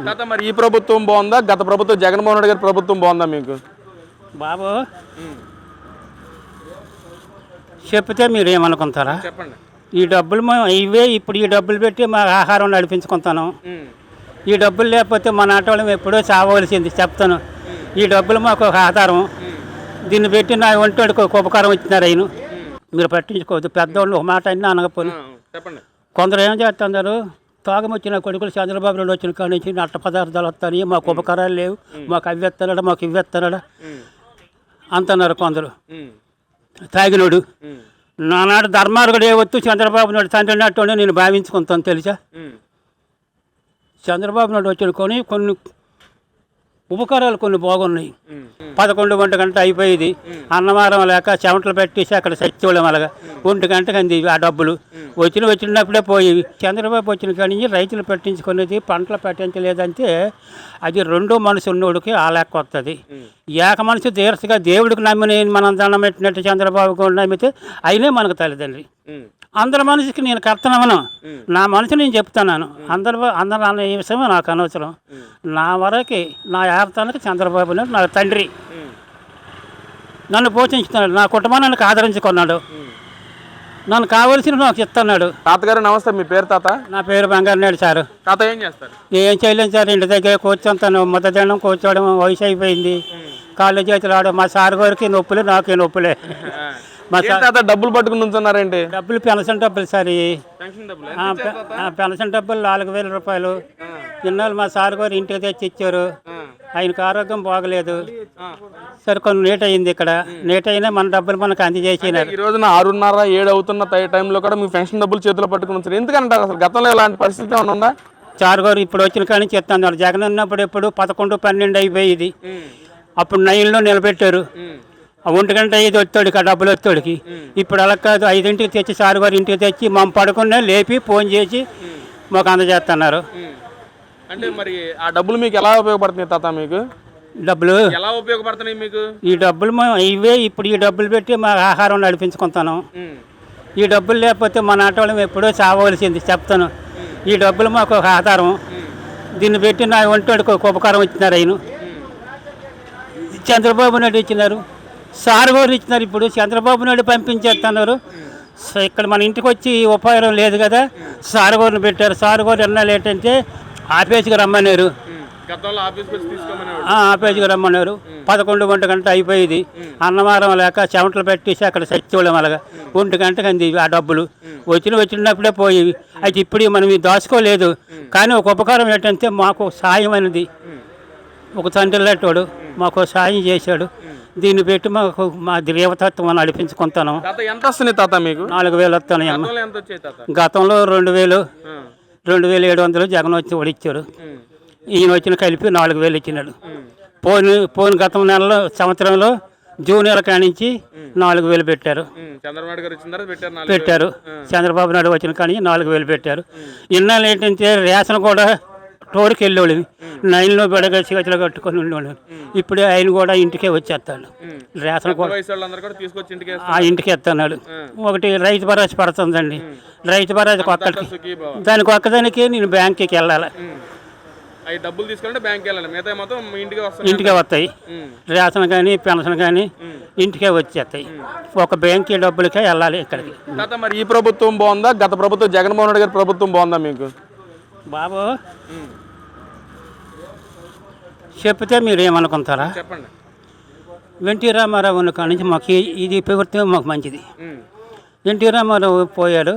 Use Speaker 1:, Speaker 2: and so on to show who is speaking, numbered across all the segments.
Speaker 1: తాత మరి ఈ ప్రభుత్వం బాగుందా, గత ప్రభుత్వం జగన్మోహన్ రెడ్డి గారి ప్రభుత్వం బాగుందా మీకు?
Speaker 2: బాబు చెప్తే మీరు ఏమనుకుంటారా?
Speaker 1: చెప్పండి.
Speaker 2: ఈ డబ్బులు ఇవే ఇప్పుడు ఈ డబ్బులు పెట్టి మా ఆహారం నడిపించుకుంటాను. ఈ డబ్బులు లేకపోతే మా నాటోళ్ళం ఎప్పుడో చావవలసింది చెప్తాను. ఈ డబ్బులు మాకు ఒక ఆధారం. దీన్ని పెట్టి నా ఒంటికి ఒక ఉపకారం ఇచ్చినారు ఆయన. మీరు పట్టించుకోవద్దు. పెద్దవాళ్ళు ఒక మాట అయినా అనకపోయి
Speaker 1: చెప్పండి.
Speaker 2: కొందరు ఏం చేస్తున్నారు, తాగం వచ్చిన కొడుకులు చంద్రబాబు నాయుడు వచ్చిన కాడి నుంచి నట్ట పదార్థాలు వస్తాయి, మాకు ఉపకారాలు లేవు, మాకు అవి ఎత్తనాడా, మాకు ఇవి ఎత్తనాడా అంటున్నారు కొందరు. తాగినోడు నానాడు ధర్మార్గుడు వద్దు చంద్రబాబు నాయుడు తండ్రి నట్టు నేను భావించుకుంటాను తెలుసా. చంద్రబాబు నాయుడు వచ్చాడు కొన్ని ఉపకారాలు కొన్ని బాగున్నాయి. 11 గంట అయిపోయేది, అన్నమారం లేక చెమటలు పెట్టేసి అక్కడ సత్యవడం అలాగా 1 గంటకు అంది ఆ డబ్బులు వచ్చినప్పుడే పోయేవి. చంద్రబాబు వచ్చిన కాడి నుంచి రైతులు పెట్టించుకునేది పంటలు పెట్టించలేదంటే అది రెండో మనసు ఉన్నోడికి ఆ లెక్క వస్తుంది. ఏక మనసు తీర్చగా దేవుడికి నమ్మిన మనం దండం పెట్టినట్టు చంద్రబాబుకు నమ్మితే అయినే మనకు తల్లిదండ్రి. అందరి మనసుకి నేను కర్తనమ్మను, నా మనసు నేను చెప్తున్నాను. అందరు అన్న ఈ విషయం నాకు అనవసరం. నా వరకు నా యార్థానికి చంద్రబాబు నాయుడు నా తండ్రి, నన్ను పోషించుతున్నాడు, నా కుటుంబాన్ని నన్ను ఆదరించుకున్నాడు, నన్ను కావలసిన నాకు ఇస్తున్నాడు.
Speaker 1: తాతగారు నమస్తే. మీ పేరు తాత?
Speaker 2: నా పేరు బంగారు నాయుడు సార్.
Speaker 1: తాత ఏం చేస్తారు?
Speaker 2: ఏం చేయలేను సార్, ఇంటి దగ్గర కూర్చొంతాను. ముద్దదండం కూర్చోవడం, వయసు అయిపోయింది, కాళ్ళు చేతులు ఆడడం. మా సార్ గారికి నొప్పులే, నాకే నొప్పులే. మా
Speaker 1: తాత డబ్బులు పట్టుకుని ఉంటున్నారేంటి?
Speaker 2: డబ్బులు పెన్షన్ డబ్బులు సార్, పెన్షన్ డబ్బులు 4,000 రూపాయలు. ఇన్నాళ్ళు మా సార్ గారు ఇంటికి తెచ్చి ఇచ్చారు. ఆయనకు ఆరోగ్యం బాగలేదు సరే, కొన్ని లేట్ అయింది. ఇక్కడ లేట్ అయినా మన డబ్బులు మనకు అందజేసినారు.
Speaker 1: ఈ రోజున 6:30, 7 అవుతున్న టైంలో కూడా మీ పెన్షన్ డబ్బులు చేతిలో పట్టుకుని ఉంచారు. ఎందుకంటారు? అసలు గతంలో ఇలాంటి పరిస్థితి ఏమైనా ఉందా?
Speaker 2: సార్ గారు ఇప్పుడు వచ్చిన కానీ చెప్తాను. జగన్ ఉన్నప్పుడు ఎప్పుడు 11, 12 అయిపోయేది. అప్పుడు 9లో నిలబెట్టారు. 1 గంట 5 వచ్చాడు ఆ డబ్బులు వచ్చాడుకి. ఇప్పుడు అలా కాదు, 5ంటికి తెచ్చి సార్ గారు ఇంటికి తెచ్చి మమ్మల్ని పడుకునే లేపి ఫోన్ చేసి మాకు అందజేస్తున్నారు.
Speaker 1: అంటే మరి ఆ డబ్బులు మీకు ఎలా ఉపయోగపడుతున్నాయి తాత? మీకు
Speaker 2: డబ్బులు
Speaker 1: ఎలా ఉపయోగపడుతున్నాయి మీకు?
Speaker 2: ఈ డబ్బులు ఇవే ఇప్పుడు ఈ డబ్బులు పెట్టి మా ఆహారం నడిపించుకుంటాను. ఈ డబ్బులు లేకపోతే మా నాటోళ్ళం ఎప్పుడో చావవలసింది చెప్తాను. ఈ డబ్బులు మాకు ఒక ఆధారం. దీన్ని పెట్టి నా ఒంటికి ఒక ఉపకారం ఇచ్చినారు ఆయన. చంద్రబాబు నాయుడు ఇచ్చినారు, సార్ గారు ఇచ్చినారు. ఇప్పుడు చంద్రబాబు నాయుడు పంపించేస్తున్నారు. ఇక్కడ మన ఇంటికి వచ్చి ఉపయోగం లేదు కదా, సార్ గారిని పెట్టారు. సార్ గారు ఎన్నాళ్ళు ఏంటంటే ఆఫీస్కి రమ్మన్నారు. ఆఫీస్కి రమ్మన్నారు. 11 గంట అయిపోయేది, అన్నమారం లేక చెమటలు పెట్టేసి అక్కడ సత్యవడం అలాగా 1 గంటకు అంది ఆ డబ్బులు వచ్చినప్పుడే పోయేవి. అయితే ఇప్పుడు మనం దాచుకోలేదు. కానీ ఒక ఉపకారం ఏంటంటే మాకు సాయం అనేది ఒక తండ్రి లాంటోడు మాకు సాయం చేశాడు. దీన్ని పెట్టి మాకు మా దేవతత్వం నడిపించుకుంటాను.
Speaker 1: ఎంత వస్తున్నాయి తాత మీకు?
Speaker 2: 4,000 వస్తున్నాయి అమ్మ. గతంలో 2,000, 2,700 జగన్ వచ్చి ఓడిచ్చాడు. ఈయన వచ్చిన కలిపి 4,000 ఇచ్చినాడు. పోయిన గతం నెలలో సంవత్సరంలో జూన్ నెల కానించి 4,000 పెట్టారు. చంద్రబాబు నాయుడు వచ్చిన కానీ 4,000 పెట్టారు. ఇన్నాళ్ళు ఏంటంటే రేషన్ కూడా టోర్కి వెళ్ళేవాళ్ళు, 9లో బెడగా చేతులు కట్టుకొని ఉండేవాళ్ళు. ఇప్పుడే ఆయన కూడా ఇంటికే వచ్చేస్తాడు. రేషన్ కూడా ఆ ఇంటికి ఎత్తన్నాడు. ఒకటి రైతు భరోసా పడుతుందండి. రైతు భరోసా దానికి ఒక్కదానికి నేను బ్యాంక్కి వెళ్ళాలి. ఇంటికే వస్తాయి. రేషన్ కానీ పెన్షన్ కానీ ఇంటికే వచ్చేస్తాయి. ఒక బ్యాంక్ డబ్బులకే వెళ్ళాలి ఇక్కడికి.
Speaker 1: మరి ఈ ప్రభుత్వం బాగుందా, గత ప్రభుత్వం జగన్మోహన్ రెడ్డి గారి ప్రభుత్వం బాగుందా మీకు?
Speaker 2: బాబు చెప్తే మీరు ఏమనుకుంటారా?
Speaker 1: చెప్పండి.
Speaker 2: ఎన్టీ రామారావు ఉన్న కాడి నుంచి మాకు ఇది ప్రభుత్వం మాకు మంచిది. ఎన్టీ రామారావు పోయాడు,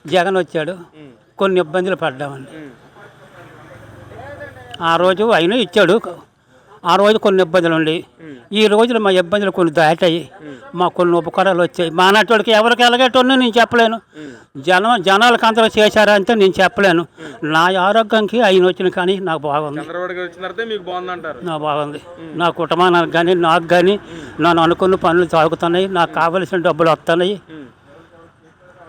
Speaker 2: జగన్ వచ్చాడు, కొన్ని ఇబ్బందులు పడ్డామండి. ఆ రోజు ఆయన ఇచ్చాడు, ఆ రోజు కొన్ని ఇబ్బందులు ఉండి, ఈ రోజులు మా ఇబ్బందులు కొన్ని దాటాయి. మాకు కొన్ని ఉపకారాలు వచ్చాయి. మా నాటికి ఎవరికి ఎలాగేటోనో నేను చెప్పలేను. జనాలకు అందరూ చేశారా అంటే నేను చెప్పలేను. నా ఆరోగ్యానికి ఆయన వచ్చిన కానీ నాకు బాగుంది. నాకు బాగుంది. నా కుటుంబానికి కానీ నాకు కానీ నన్ను అనుకున్న పనులు సాగుతున్నాయి. నాకు కావలసిన డబ్బులు వస్తున్నాయి.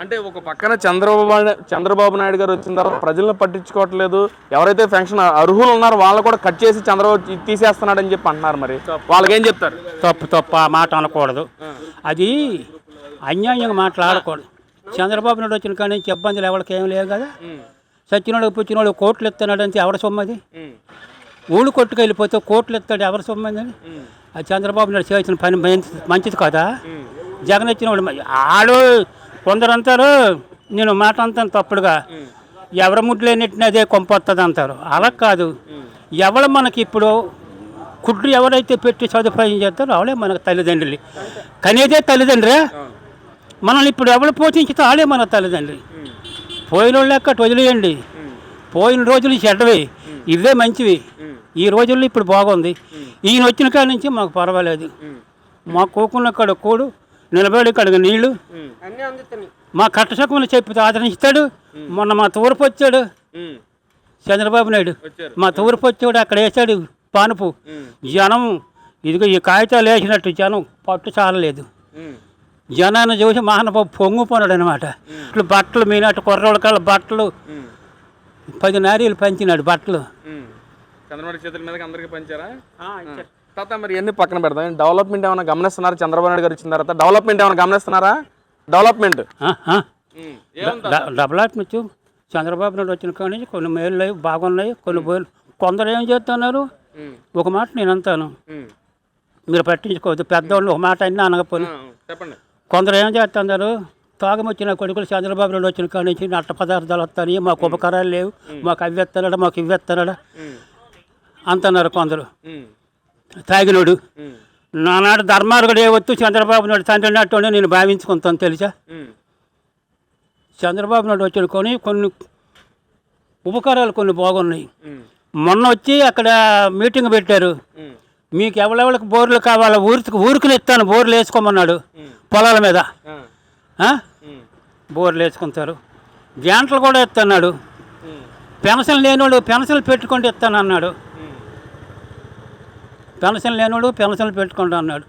Speaker 1: అంటే ఒక పక్కన చంద్రబాబు నాయుడు గారు వచ్చిన తర్వాత ప్రజలను పట్టించుకోవట్లేదు. ఎవరైతే పెన్షన్ అర్హులు ఉన్నారో వాళ్ళు కూడా కట్ చేసి చంద్రబాబు తీసేస్తున్నాడు అని చెప్పి అంటున్నారు. మరి వాళ్ళకి ఏం చెప్తారు?
Speaker 2: తప్పు ఆ మాట అనకూడదు. అది అన్యాయంగా మాట్లాడకూడదు. చంద్రబాబు నాయుడు వచ్చిన కానీ ఇబ్బందులు ఎవరికి ఏం లేవు కదా. సచ్చినోడు పుచ్చినోడు కోట్లు ఇస్తున్నాడు అంటే ఎవడ సొమ్మది? ఊళ్ళు కొట్టుకెళ్ళిపోతే కోట్లు ఎత్తాడు ఎవరు సొమ్మందని అది చంద్రబాబు నాయుడు చేసిన పని మంచిది కదా. జగన్ ఇచ్చిన వాడు ఆడు కొందరు అంటారు, నేను మాట అంతాను తప్పుడుగా, ఎవరి ముడ్లు ఎన్నిటిని అదే కొంపొస్తుంది అంటారు. అలా కాదు, ఎవరు మనకి ఇప్పుడు కుట్లు ఎవరైతే పెట్టి సదుపాయం చేస్తారో అవలే మనకు తల్లిదండ్రులు. కనేదే తల్లిదండ్రి, మనల్ని ఇప్పుడు ఎవరు పోషించితే వాళ్ళే మన తల్లిదండ్రి. పోయిన వాళ్ళు లెక్క వదిలేయండి, పోయిన రోజులు చెడ్డవి, ఇవే మంచివి. ఈ రోజుల్లో ఇప్పుడు బాగుంది. ఈయన వచ్చిన కాడ నుంచి మాకు పర్వాలేదు. మా కోకున్న కాడ కూడు, నిలబడి కాడ నీళ్లు, మా కట్టసకులు చెప్పి ఆదరించుతాడు. మొన్న మా తూర్పు వచ్చాడు చంద్రబాబు నాయుడు, మా తూర్పు వచ్చాడు, అక్కడ వేసాడు పానుపు. జనం ఇదిగో ఈ కాగితాలు వేసినట్టు జనం పట్టు చాలలేదు. జనాన్ని చూసి మహానుభావు పొంగిపోనాడు అనమాట. ఇట్లు బట్టలు మీనట్టు కుర్రోళ్ళ కాళ్ళ బట్టలు 10 నారీలు పంచినాడు బట్టలు.
Speaker 1: చంద్రబాబు చేతుల మీదకి అందరికీ పంచారా తాత? మరి ఎన్ని పక్కన పెడతాం, డెవలప్మెంట్ ఏమైనా గమనిస్తున్నారా? చంద్రబాబు నాయుడు గారు వచ్చిన తర్వాత డెవలప్మెంట్ ఏమైనా గమనిస్తున్నారా? డెవలప్మెంట్
Speaker 2: డెవలప్మెంట్ చంద్రబాబు నాయుడు వచ్చిన కాడి నుంచి కొన్ని మేళ్ళు బాగున్నాయి, కొన్ని పోయి కొందరు ఏం చేస్తున్నారు. ఒక మాట నేను అంటాను, మీరు పట్టించుకోవద్దు, పెద్దవాళ్ళు ఒక మాట అయినా అనకపోయి.
Speaker 1: చెప్పండి.
Speaker 2: కొందరు ఏం చేస్తున్నారు, తాగం వచ్చిన కొడుకులు చంద్రబాబు నాయుడు వచ్చిన కాడి నుంచి నట్ట పదార్థాలు వస్తాయి, మాకు ఉపకారాలు లేవు, మాకు అవి ఎత్తనాడా, మాకు ఇవి ఎత్తనాడా అంటున్నారు కొందరు. తాగినోడు నానాడు ధర్మార్గుడు ఏవత్తు చంద్రబాబు నాయుడు తండ్రి నాటోనే నేను భావించుకుంటాను తెలుసా. చంద్రబాబు నాయుడు వచ్చిన కొన్ని ఉపకారాలు కొన్ని బాగున్నాయి. మొన్న వచ్చి అక్కడ మీటింగ్ పెట్టారు, మీకు ఎవరెవరికి బోర్లు కావాలో ఊరికి ఇస్తాను, బోర్లు వేసుకోమన్నాడు. పొలాల మీద బోర్లు వేసుకుంటారు. గ్యాంట్లు కూడా ఇస్తున్నాడు. పెన్షన్ లేనివాడు పెన్షన్లు పెట్టుకుంటూ ఇస్తాను అన్నాడు. పెన్షన్ లేనివాడు పెన్షన్లు పెట్టుకుంటూ అన్నాడు.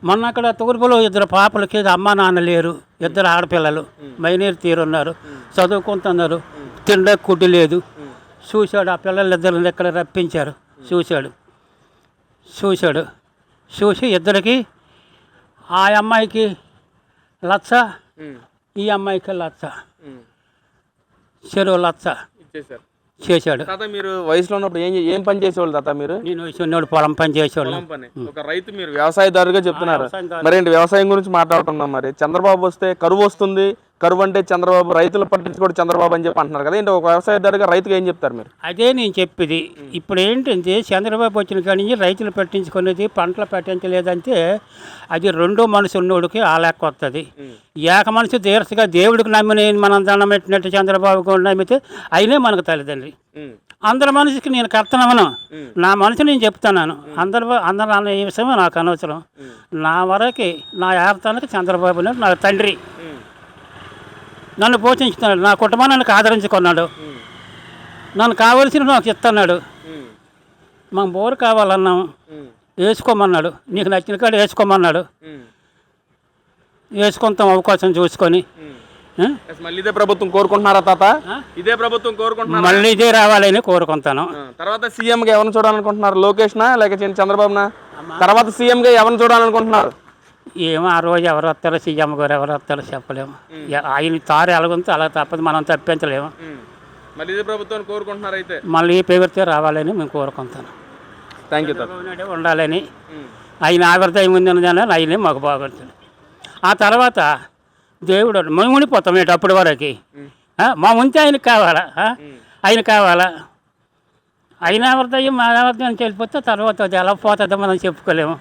Speaker 2: మొన్న అక్కడ తూర్పులో 2 పాపలకి అమ్మ నాన్న లేరు, 2 ఆడపిల్లలు మైనీరు తీరున్నారు, చదువుకుంటున్నారు, తిండే కుడ్డు లేదు. చూశాడు, ఆ పిల్లలు 2 ఇక్కడ రప్పించారు. చూసి ఇద్దరికి, ఆ అమ్మాయికి 1,00,000, ఈ అమ్మాయికి 1,00,000, చెరువు 1,00,000 చేశాడు.
Speaker 1: తాత మీరు వయసులో ఉన్నప్పుడు ఏం పని చేసేవాళ్ళు తాత? మీరు
Speaker 2: నేను వయసు పొలం పని చేసేవాళ్ళు.
Speaker 1: ఒక రైతు, మీరు వ్యవసాయదారుగా చెప్తున్నారు. మరేంటి వ్యవసాయం గురించి మాట్లాడుతున్నాం. మరి చంద్రబాబు వస్తే కరువు వస్తుంది, కరువు అంటే చంద్రబాబు, రైతులు పట్టించుకోడు చంద్రబాబు అని చెప్పి అంటున్నారు కదా. ఏంటి ఒక వ్యవసాయదారుగా రైతుగా ఏం చెప్తారు మీరు?
Speaker 2: అదే నేను చెప్పేది. ఇప్పుడు ఏంటంటే చంద్రబాబు వచ్చిన కాడి నుంచి రైతులు పట్టించుకునేది, పంటలు పట్టించలేదంటే అది 2 మనసు ఉన్నోడికి ఆ లెక్క వస్తుంది. ఏక మనసు తీర్చగా దేవుడికి నమ్మిన మనం దండం పెట్టినట్టు చంద్రబాబుకు నమ్మితే అయినే మనకు తల్లిదండ్రి. అందరి మనసుకి నేను కర్తనమను, నా మనసు నేను చెప్తున్నాను. అందరు అన్న ఈ విషయం నాకు అనవసరం. నా వరకు నా యార్థానికి చంద్రబాబు నాయుడు నా తండ్రి, నన్ను పోషించుతున్నాడు, నా కుటుంబాన్ని నన్ను ఆదరించుకున్నాడు, నన్ను కావలసిన నాకు ఇస్తున్నాడు. మాకు బోరు కావాలన్నాము, వేసుకోమన్నాడు, నీకు నచ్చిన కాడ వేసుకోమన్నాడు. వేసుకుంటాం అవకాశం చూసుకొని.
Speaker 1: మళ్ళీ ఇదే ప్రభుత్వం కోరుకుంటున్నారా తాత? ఇదే ప్రభుత్వం కోరుకుంటున్నారు,
Speaker 2: మళ్ళీ ఇదే రావాలని కోరుకుంటాను.
Speaker 1: తర్వాత సీఎంగా ఎవరిని చూడాలనుకుంటున్నారు? లోకేష్నా లేక చంద్రబాబునా? తర్వాత సీఎంగా ఎవరిని చూడాలనుకుంటున్నారు?
Speaker 2: ఏమో ఆ రోజు ఎవరు వస్తారో, సీఎం గారు ఎవరు వస్తారో చెప్పలేము. ఆయన తారు ఎలాగుందో అలా తప్పదు, మనం తప్పించలేము.
Speaker 1: మళ్ళీ ఇదే ప్రభుత్వాన్ని కోరుకుంటున్నారు అయితే?
Speaker 2: మళ్ళీ ఈ ప్రభుత్వం రావాలని మేము కోరుకుంటాను.
Speaker 1: థ్యాంక్ యూ తాత.
Speaker 2: ఉండాలని ఆయన ఆవిర్దాయం ఉందని ఆయనే మాకు బాగుంటుంది. ఆ తర్వాత దేవుడు మేము ఉండిపోతాం ఏంటి అప్పటి వరకు. మా ఉంటే ఆయనకు కావాలా, ఆయన కావాలా. ఆయన ఆవిర్దాయం మా ఆవిర్దాయం వెళ్ళిపోతే తర్వాత అది ఎలా పోతుందో మనం చెప్పుకోలేము.